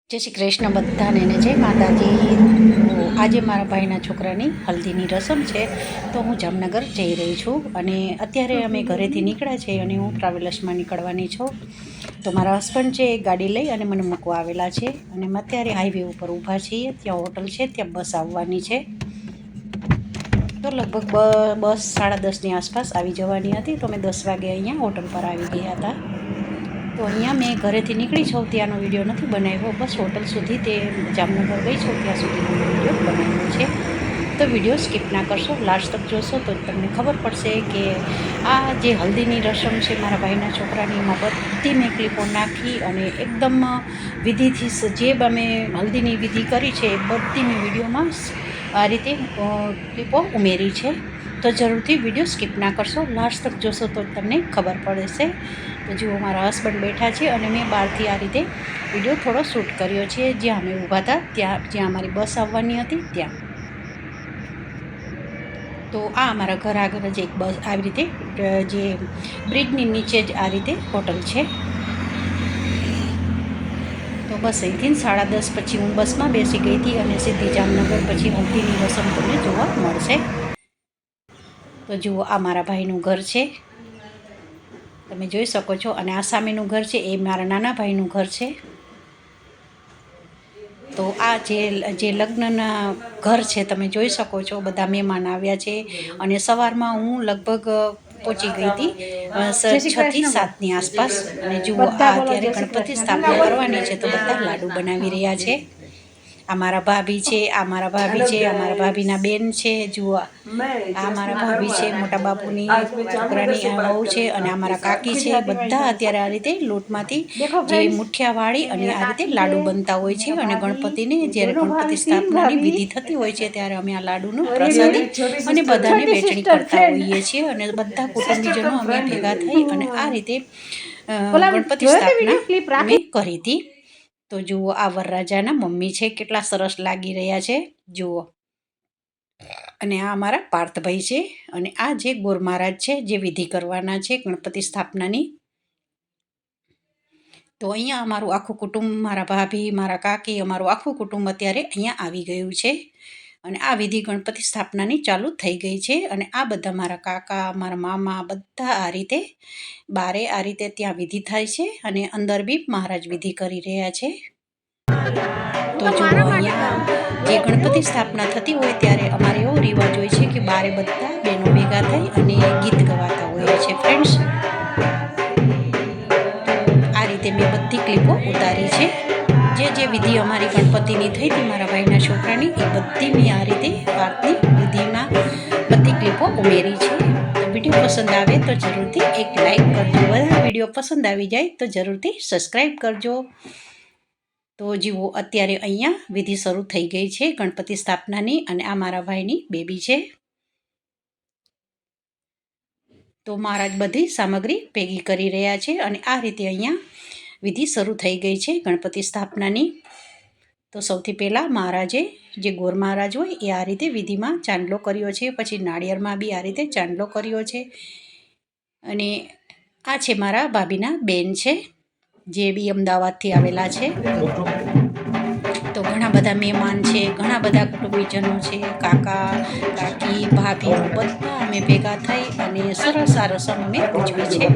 જય શ્રી કૃષ્ણ બધાને ને જય માતાજી। તો આજે મારા ભાઈના છોકરાની હલ્દીની રસમ છે, તો હું જામનગર જઈ રહી છું અને અત્યારે અમે ઘરેથી નીકળ્યા છે અને હું ટ્રાવેલર્સમાં નીકળવાની છું। તો મારા હસબન્ડ છે એ ગાડી લઈ અને મને મૂકવા આવેલા છે અને અમે અત્યારે હાઈવે ઉપર ઊભા છીએ। ત્યાં હોટલ છે, ત્યાં બસ આવવાની છે। તો લગભગ બસ 10:30ની આસપાસ આવી જવાની હતી, તો અમે 10 વાગે અહીંયા હોટલ પર આવી ગયા હતા। તો અહીંયા મેં ઘરેથી નીકળી છું ત્યાંનો વિડીયો નથી બનાવ્યો, બસ હોટલ સુધી તે જામનગર ગઈ છું ત્યાં સુધીનો મેં વિડીયો બનાવ્યો છે। તો વિડીયો સ્કીપ ના કરશો, લાસ્ટ તક જોશો તો તમને ખબર પડશે કે આ જે હલ્દીની રસમ છે મારા ભાઈના છોકરાની, એમાં બધી મેં ક્લિપો નાખી અને એકદમ વિધિથી જે અમે હલ્દીની વિધિ કરી છે એ બધી મેં વિડીયોમાં આ રીતે ક્લિપો ઉમેરી છે। તો જરૂરથી વિડીયો સ્કીપ ના કરશો, લાસ્ટ તક જોશો તો તમને ખબર પડશે। તો જુઓ મારા હસબન્ડ બેઠા છે અને મેં બહારથી આ રીતે વિડીયો થોડો શૂટ કર્યો છે, જ્યાં અમે ઊભા હતા ત્યાં, જ્યાં અમારી બસ આવવાની હતી ત્યાં। તો આ અમારા ઘર આગળ જ એક બસ આવી રીતે જે બ્રિજની નીચે જ આ રીતે હોટલ છે। તો બસ અહીંથી 10:30 પછી હું બસમાં બેસી ગઈ હતી અને સીધી જામનગર પછી હલ્દીની રસમ તમને જોવા મળશે। તો જુઓ આ મારા ભાઈનું ઘર છે, તમે જોઈ શકો છો, અને આ સામેનું ઘર છે એ મારા નાના ભાઈનું ઘર છે। તો આ જે લગ્નના ઘર છે તમે જોઈ શકો છો, બધા મહેમાન આવ્યા છે અને સવારમાં હું લગભગ પહોંચી ગઈ હતી 6 થી 7ની આસપાસ। અને જુઓ આ અત્યારે ગણપતિ સ્થાપના કરવાની છે, તો બધા લાડુ બનાવી રહ્યા છે। આ મારા ભાભી છે, આ મારા ભાભી છે, આ મારા ભાભીના બેન છે, જુઓ આ મારા ભાભી છે, મોટા બાપુની છોકરાની વહુ છે, અને આ મારા કાકી છે। બધા અત્યારે આ રીતે લોટમાંથી જે મુઠિયા વાળી અને આ રીતે લાડુ બનતા હોય છે, અને ગણપતિને જ્યારે ગણપતિ સ્થાપનાની વિધિ થતી હોય છે ત્યારે અમે આ લાડુનું પ્રસાદી અને બધાને વહેંચણી કરતા હોઈએ છીએ, અને બધા કુટુંબીજનો અમે ભેગા થઈ અને આ રીતે ગણપતિ સ્થાપના અમે કરી હતી। તો જુઓ આ વરરાજાના મમ્મી છે, કેટલા સરસ લાગી રહ્યા છે જુઓ। અને આ અમારા પાર્થભાઈ છે, અને આ જે ગોર મહારાજ છે જે વિધિ કરવાના છે ગણપતિ સ્થાપનાની। તો અહીંયા અમારું આખું કુટુંબ, મારા ભાભી, મારા કાકી, અમારું આખું કુટુંબ અત્યારે અહીંયા આવી ગયું છે અને આ વિધિ ગણપતિ સ્થાપનાની ચાલુ થઈ ગઈ છે। અને આ બધા મારા કાકા, મારા મામા બધા આ રીતે બારે આ રીતે ત્યાં વિધિ થાય છે અને અંદર બી મહારાજ વિધિ કરી રહ્યા છે। તો જો અહીંયા જે ગણપતિ સ્થાપના થતી હોય ત્યારે અમારે એવો રિવાજ હોય છે કે બારે બધા બહેનો ભેગા થઈ અને ગીત ગવાતા હોય છે ફ્રેન્ડ્સ। આ રીતે મેં બધી ક્લિપો ઉતારી છે, જે વિધિ અમારી ગણપતિની થઈ હતી મારા ભાઈના છોકરાની, એ બધી મેં આ રીતે વાતની વિધિમાં બધી ક્લિપો ઉમેરી છે। તો વિડીયો પસંદ આવે તો જરૂરથી એક લાઈક કરજો, બધા વિડીયો પસંદ આવી જાય તો જરૂરથી સબસ્ક્રાઈબ કરજો। તો જુઓ અત્યારે અહીંયા વિધિ શરૂ થઈ ગઈ છે ગણપતિ સ્થાપનાની, અને આ મારા ભાઈની બેબી છે। તો મહારાજ બધી સામગ્રી ભેગી કરી રહ્યા છે અને આ રીતે અહીંયા વિધિ શરૂ થઈ ગઈ છે ગણપતિ સ્થાપનાની। તો સૌથી પહેલાં મહારાજે, જે ગોર મહારાજ હોય એ આ રીતે વિધિમાં ચાંદલો કર્યો છે, પછી નાળિયેરમાં બી આ રીતે ચાંદલો કર્યો છે। અને આ છે મારા ભાભીના બેન છે, જે બી અમદાવાદથી આવેલા છે। તો ઘણા બધા મહેમાન છે, ઘણા બધા કુટુંબીજનો છે, કાકા કાકી ભાભીઓ બધા અમે ભેગા થઈ અને સરસ આ રસમ અમે ઉજવી છે,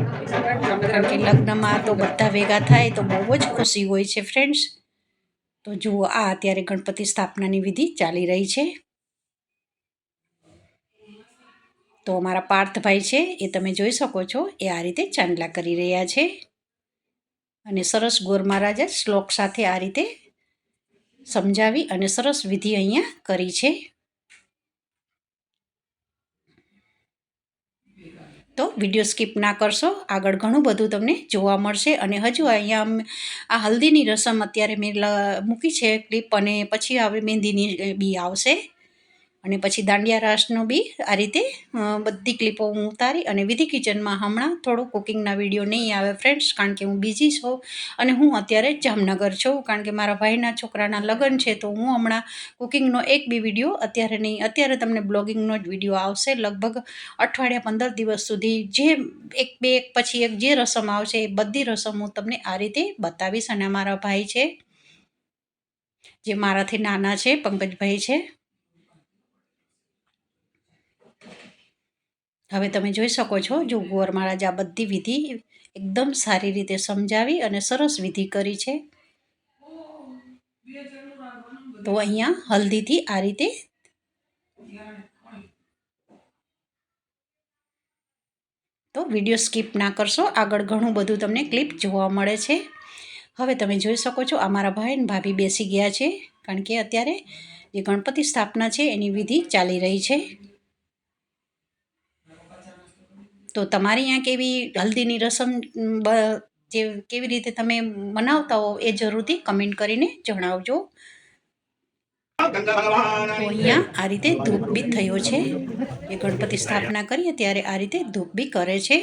કારણ કે લગ્નમાં તો બધા ભેગા થાય તો બહુ જ ખુશી હોય છે ફ્રેન્ડ્સ। તો જુઓ આ અત્યારે ગણપતિ સ્થાપનાની વિધિ ચાલી રહી છે। તો અમારા પાર્થભાઈ છે એ તમે જોઈ શકો છો, એ આ રીતે ચાંદલા કરી રહ્યા છે અને સરસ ગોર મહારાજે શ્લોક સાથે આ રીતે સમજાવી અને સરસ વિધિ અહીંયા કરી છે। તો વિડીયો સ્કીપ ના કરશો, આગળ ઘણું બધું તમને જોવા મળશે। અને હજુ અહીંયા આ હલ્દીની રસમ અત્યારે મેં મૂકી છે ક્લિપ, અને પછી હવે મહેંદીની બી આવશે, અને પછી દાંડિયા રાસનો બી આ રીતે બધી ક્લિપો હું ઉતારી અને વિધિ કિચનમાં હમણાં થોડું કુકિંગના વિડીયો નહીં આવે ફ્રેન્ડ્સ, કારણ કે હું બિઝી છું અને હું અત્યારે જામનગર છું, કારણ કે મારા ભાઈના છોકરાના લગ્ન છે। તો હું હમણાં કુકિંગનો એક બી વિડીયો અત્યારે નહીં, અત્યારે તમને બ્લોગિંગનો જ વિડીયો આવશે લગભગ અઠવાડિયા 15 દિવસ સુધી, જે એક પછી એક જે રસમ આવશે એ બધી રસમ હું તમને આ રીતે બતાવીશ। અને અમારા ભાઈ છે જે મારાથી નાના છે, પંકજભાઈ છે. હવે તમે જોઈ શકો છો, જો ગોર મહારાજ આ બધી વિધિ એકદમ સારી રીતે સમજાવી અને સરસ વિધિ કરી છે. તો અહીંયા હલ્દીથી આ રીતે તો વિડીયો સ્કીપ ના કરશો, આગળ ઘણું બધું તમને ક્લિપ જોવા મળે છે. હવે તમે જોઈ શકો છો, આ મારા ભાઈ અને ભાભી બેસી ગયા છે, કારણ કે અત્યારે જે ગણપતિ સ્થાપના છે એની વિધિ ચાલી રહી છે. તો તમારી અહીંયા કેવી હલ્દીની રસમ જે કેવી રીતે તમે મનાવતા હો એ જરૂરથી કમેન્ટ કરીને જણાવજો. તો અહીંયા આ રીતે ધૂપ બી થયો છે. એ ગણપતિ સ્થાપના કરીએ ત્યારે આ રીતે ધૂપ બી કરે છે.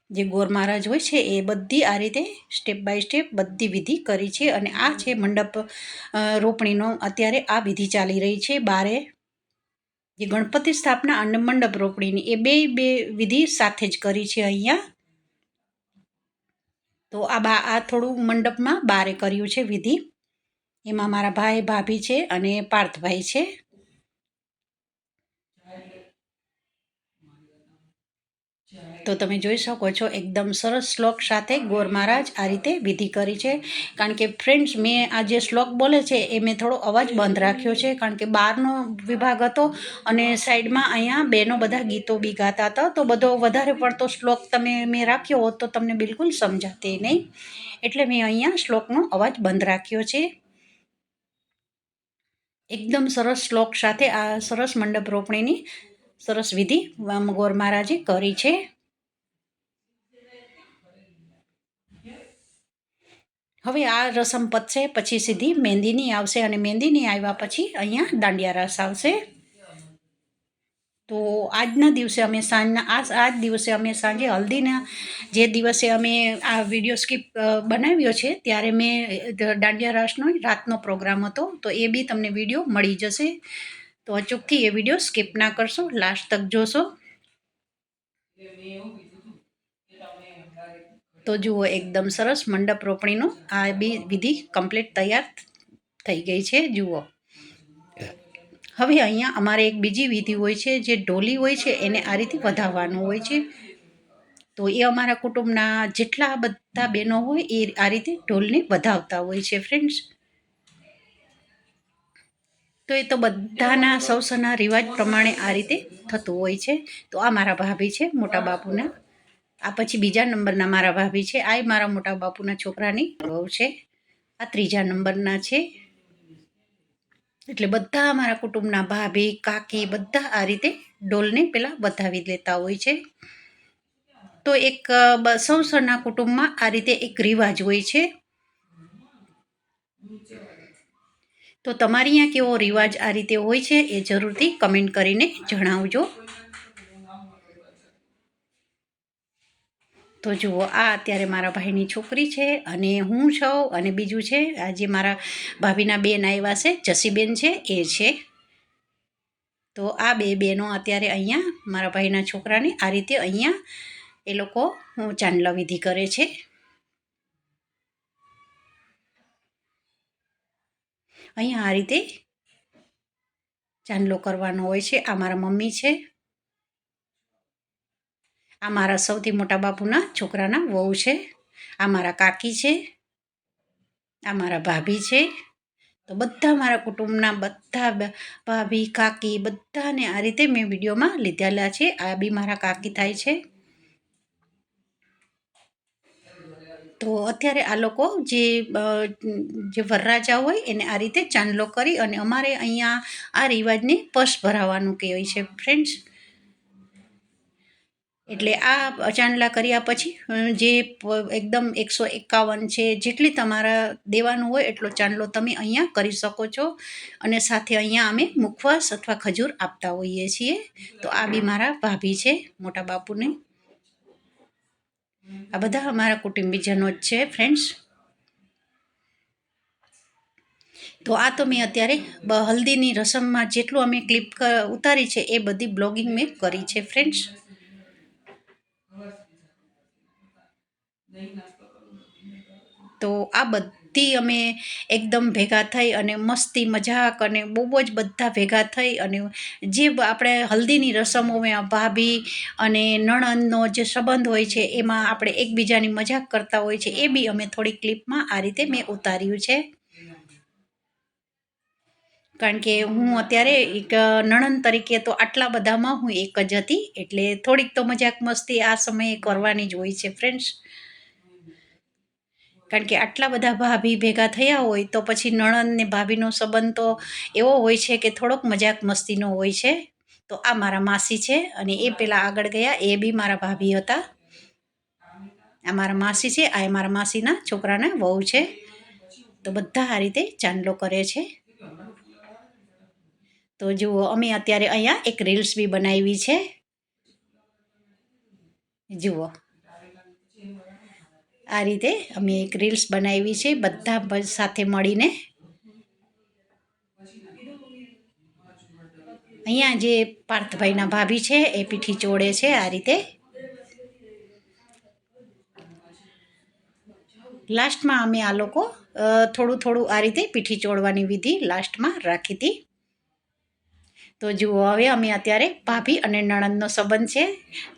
જે ગોર મહારાજ હોય છે એ બધી આ રીતે સ્ટેપ બાય સ્ટેપ બધી વિધિ કરી છે. અને આ છે મંડપ રોપણીનો અત્યારે આ વિધિ ચાલી રહી છે. બારે જે ગણપતિ સ્થાપના અને મંડપ રોપણીની એ બે વિધિ સાથે જ કરી છે અહીંયા. તો આ થોડું મંડપમાં બારે કર્યું છે વિધિ. એમાં મારા ભાઈ ભાભી છે અને પાર્થભાઈ છે. તો તમે જોઈ શકો છો, એકદમ સરસ શ્લોક સાથે ગોર મહારાજ આ રીતે વિધિ કરી છે. કારણ કે ફ્રેન્ડ્સ, મેં આ જે શ્લોક બોલે છે એ મેં થોડો અવાજ બંધ રાખ્યો છે, કારણ કે બહારનો વિભાગ હતો અને સાઈડમાં અહીંયા બહેનો બધા ગીતો બી ગાતા હતા. તો બધો વધારે પડતો શ્લોક મેં રાખ્યો હોત તો તમને બિલકુલ સમજાતે નહીં, એટલે મેં અહીંયા શ્લોકનો અવાજ બંધ રાખ્યો છે. એકદમ સરસ શ્લોક સાથે આ સરસ મંડપ રોપણીની સરસ વિધિ ગોર મહારાજે કરી છે. હવે આ રસમ પતશે પછી સીધી મહેંદીની આવશે, અને મહેંદીની આવ્યા પછી અહીંયા દાંડિયા રાસ આવશે. તો આજના દિવસે અમે આ જ દિવસે અમે સાંજે હલ્દીના જે દિવસે અમે આ વિડીયો સ્કીપ બનાવ્યો છે ત્યારે મેં દાંડિયા રાસનો રાતનો પ્રોગ્રામ હતો, તો એ બી તમને વિડીયો મળી જશે. તો અચૂકથી એ વિડીયો સ્કીપ ના કરશો, લાસ્ટ તક જોશો. તો જુઓ, એકદમ સરસ મંડપ રોપણીનો આ બી વિધિ કમ્પ્લીટ તૈયાર થઈ ગઈ છે. જુઓ, હવે અહીંયા અમારે એક બીજી વિધિ હોય છે, જે ઢોલી હોય છે એને આ રીતે વધાવવાનું હોય છે. તો એ અમારા કુટુંબના જેટલા બધા બહેનો હોય એ આ રીતે ઢોલને વધાવતા હોય છે ફ્રેન્ડ્સ. તો એ તો બધાના સૌના રિવાજ પ્રમાણે આ રીતે થતું હોય છે. તો આ મારા ભાભી છે, મોટા બાપુના. આ પછી બીજા નંબરના મારા ભાભી છે. આ મારા મોટા બાપુના છોકરાની વહુ છે. આ ત્રીજા નંબરના છે. એટલે બધા અમારા કુટુંબના ભાભી, કાકી બધા આ રીતે ઢોલને પેલા વધાવી લેતા હોય છે. તો એક સૌના કુટુંબમાં આ રીતે એક રિવાજ હોય છે. તો તમારી અહીંયા કેવો રિવાજ આ રીતે હોય છે એ જરૂરથી કમેન્ટ કરીને જણાવજો. તો જુઓ, આ અત્યારે મારા ભાઈની છોકરી છે અને હું છું, અને બીજું છે આજે મારા ભાભીના બેન આવ્યા છે, જસીબેન છે એ છે. તો આ બે બહેનો અત્યારે અહીંયા મારા ભાઈના છોકરાને આ રીતે અહીંયા એ લોકો ચાંદલા વિધિ કરે છે. અહીંયા આ રીતે ચાંદલો કરવાનો હોય છે. આ મારા મમ્મી છે. આ મારા સૌથી મોટા બાપુના છોકરાના વહુ છે. આ મારા કાકી છે. આ મારા ભાભી છે. તો બધા મારા કુટુંબના બધા ભાભી, કાકી બધાને આ રીતે મેં વિડીયોમાં લીધેલા છે. આ બી મારા કાકી થાય છે. તો અત્યારે આ લોકો જે વરરાજા હોય એને આ રીતે ચાંદલો કરી, અને અમારે અહીંયા આ રિવાજને પશ ભરાવાનું કહેવાય છે ફ્રેન્ડ્સ. એટલે આ ચાંદલા કર્યા પછી જે એકદમ 151 છે, જેટલી તમારા દેવાનું હોય એટલો ચાંદલો તમે અહીંયા કરી શકો છો. અને સાથે અહીંયા અમે મુખવાસ અથવા ખજૂર આપતા હોઈએ છીએ. તો આ બી મારા ભાભી છે, મોટા બાપુને. આ બધા અમારા કુટુંબીજનો જ છે ફ્રેન્ડ્સ. તો આ તો મેં અત્યારે હલ્દીની રસમમાં જેટલું અમે ક્લિપ ઉતારી છે એ બધી બ્લોગિંગ મેં કરી છે ફ્રેન્ડ્સ. તો આ બધી બધી અમે એકદમ ભેગા થઈ અને મસ્તી મજાક અને બહુ જ બધા ભેગા થઈ અને જે આપણે હલ્દીની રસમોમાં ભાભી અને નણંદનો જે સંબંધ હોય છે એમાં આપણે એકબીજાની મજાક કરતા હોય છે એ બી અમે થોડી ક્લિપમાં આ રીતે મેં ઉતાર્યું છે. કારણ કે હું અત્યારે એક નણંદ તરીકે તો આટલા બધામાં હું એક જ હતી, એટલે થોડીક તો મજાક મસ્તી આ સમયે કરવાની જ હોય છે ફ્રેન્ડ્સ. કારણ કે આટલા બધા ભાભી ભેગા થયા હોય તો પછી નણંદ ને ભાભીનો સંબંધ તો એવો હોય છે કે થોડોક મજાક મસ્તીનો હોય છે. તો આ મારા માસી છે અને એ પેલા આગળ ગયા એ બી મારા ભાભી હતા. આ મારા માસી છે, આ મારા માસીના છોકરાના વહુ છે. તો બધા આ રીતે ચાંદલો કરે છે. તો જુઓ અમે અત્યારે અહીંયા એક રીલ્સ બી બનાવી છે. જુઓ આ રીતે અમે એક રીલ્સ બનાવી છે બધા સાથે મળીને. અહીંયા જે પાર્થભાઈના ભાભી છે એ પીઠી ચોળે છે આ રીતે. લાસ્ટમાં અમે આ લોકો થોડું થોડું આ રીતે પીઠી ચોળવાની વિધિ લાસ્ટમાં રાખી હતી. તો જુઓ હવે અમે અત્યારે ભાભી અને નણંદનો સંબંધ છે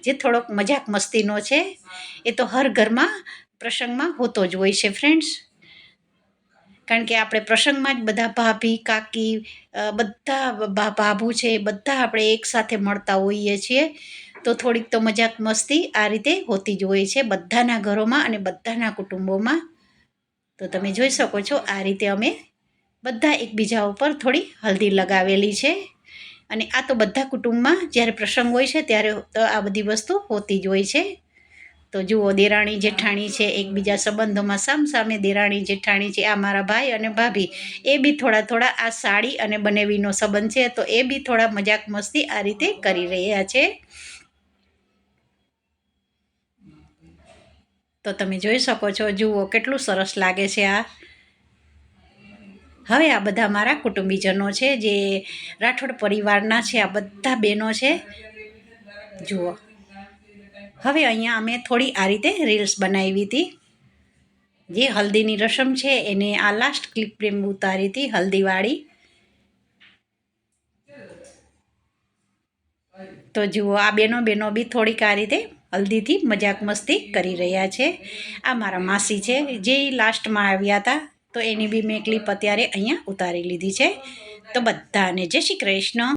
જે થોડોક મજાક મસ્તીનો છે. એ તો હર ઘરમાં પ્રસંગમાં હોતો જ હોય છે ફ્રેન્ડ્સ. કારણ કે આપણે પ્રસંગમાં જ બધા ભાભી કાકી બધા ભાભુ છે બધા આપણે એકસાથે મળતા હોઈએ છીએ. તો થોડીક તો મજાક મસ્તી આ રીતે હોતી જ હોય છે બધાના ઘરોમાં અને બધાના કુટુંબોમાં. તો તમે જોઈ શકો છો આ રીતે અમે બધા એકબીજા ઉપર થોડી હલ્દી લગાવેલી છે. અને આ તો બધા કુટુંબમાં જ્યારે પ્રસંગ હોય છે ત્યારે તો આ બધી વસ્તુ હોતી જ હોય છે. તો જુઓ દેરાણી જેઠાણી છે એકબીજા સંબંધોમાં સામસામે દેરાણી જેઠાણી છે. આ મારા ભાઈ અને ભાભી એ બી થોડા થોડા આ સાડી અને બનેવીનો સંબંધ છે તો એ બી થોડા મજાક મસ્તી આ રીતે કરી રહ્યા છે. તો તમે જોઈ શકો છો જુઓ કેટલું સરસ લાગે છે આ. હવે આ બધા મારા કુટુંબીજનો છે જે રાઠોડ પરિવારના છે. આ બધા બહેનો છે જુઓ. હવે અહીંયા અમે થોડી આ રીતે રીલ્સ બનાવી હતી. જે હલ્દીની રસમ છે એને આ લાસ્ટ ક્લિપ પ્રેમ ઉતારી હતી હલ્દીવાળી. તો જુઓ આ બેનો બી થોડીક આ રીતે હલ્દીથી મજાક મસ્તી કરી રહ્યા છે. આ મારા માસી છે જે લાસ્ટમાં આવ્યા હતા. તો એની બી મેં ક્લિપ અત્યારે અહીંયા ઉતારી લીધી છે. તો બધાને જય શ્રી કૃષ્ણ.